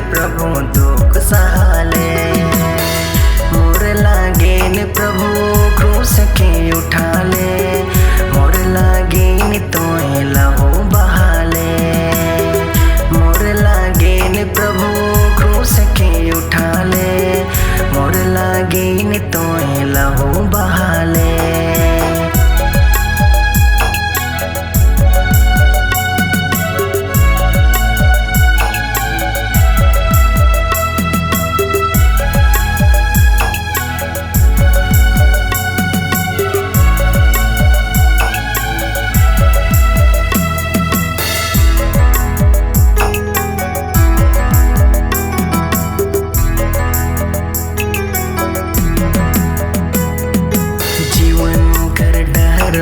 प्रभु दुख सहाले। मोर लागेन प्रभु क्रूस के उठाले, मोर लागेन तोय लहू बहाले। मोर लागेन प्रभु क्रूस के उठाले, मोर लागेन तोय लहू बहाले।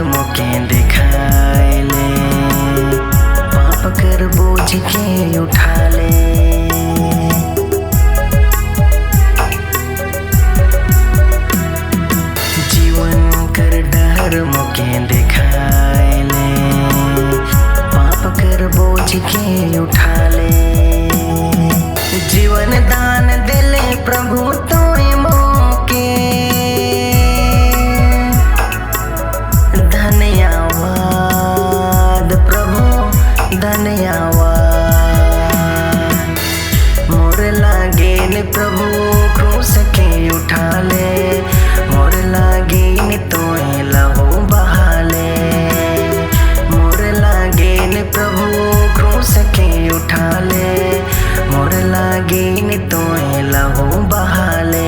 मोके दिखाइले, पाप कर बोझ के उठाले। जीवन कर डर मोके दिखाइले, पाप कर बोझ के उठाले। जीवन दान दिले प्रभु तोय मोके, धन्यवाद। मोर लागेन प्रभु क्रूस के उठाले, मोर लागेन तोय लहू बहाले। मोर लागेन प्रभु क्रूस के उठाले, मोर लागेन तोय लहू बहाले।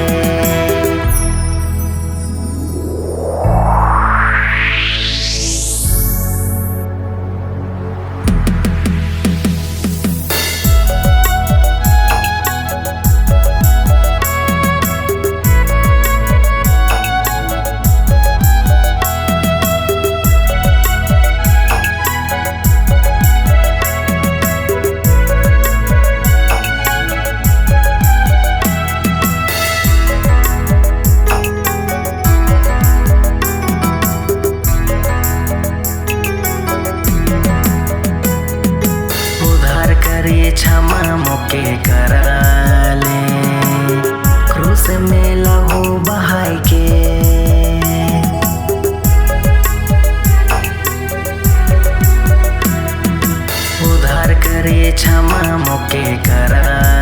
क्षमा मोके कराले, क्रूस में लहू बहाई के। उधार करे क्षमा मोके कराले,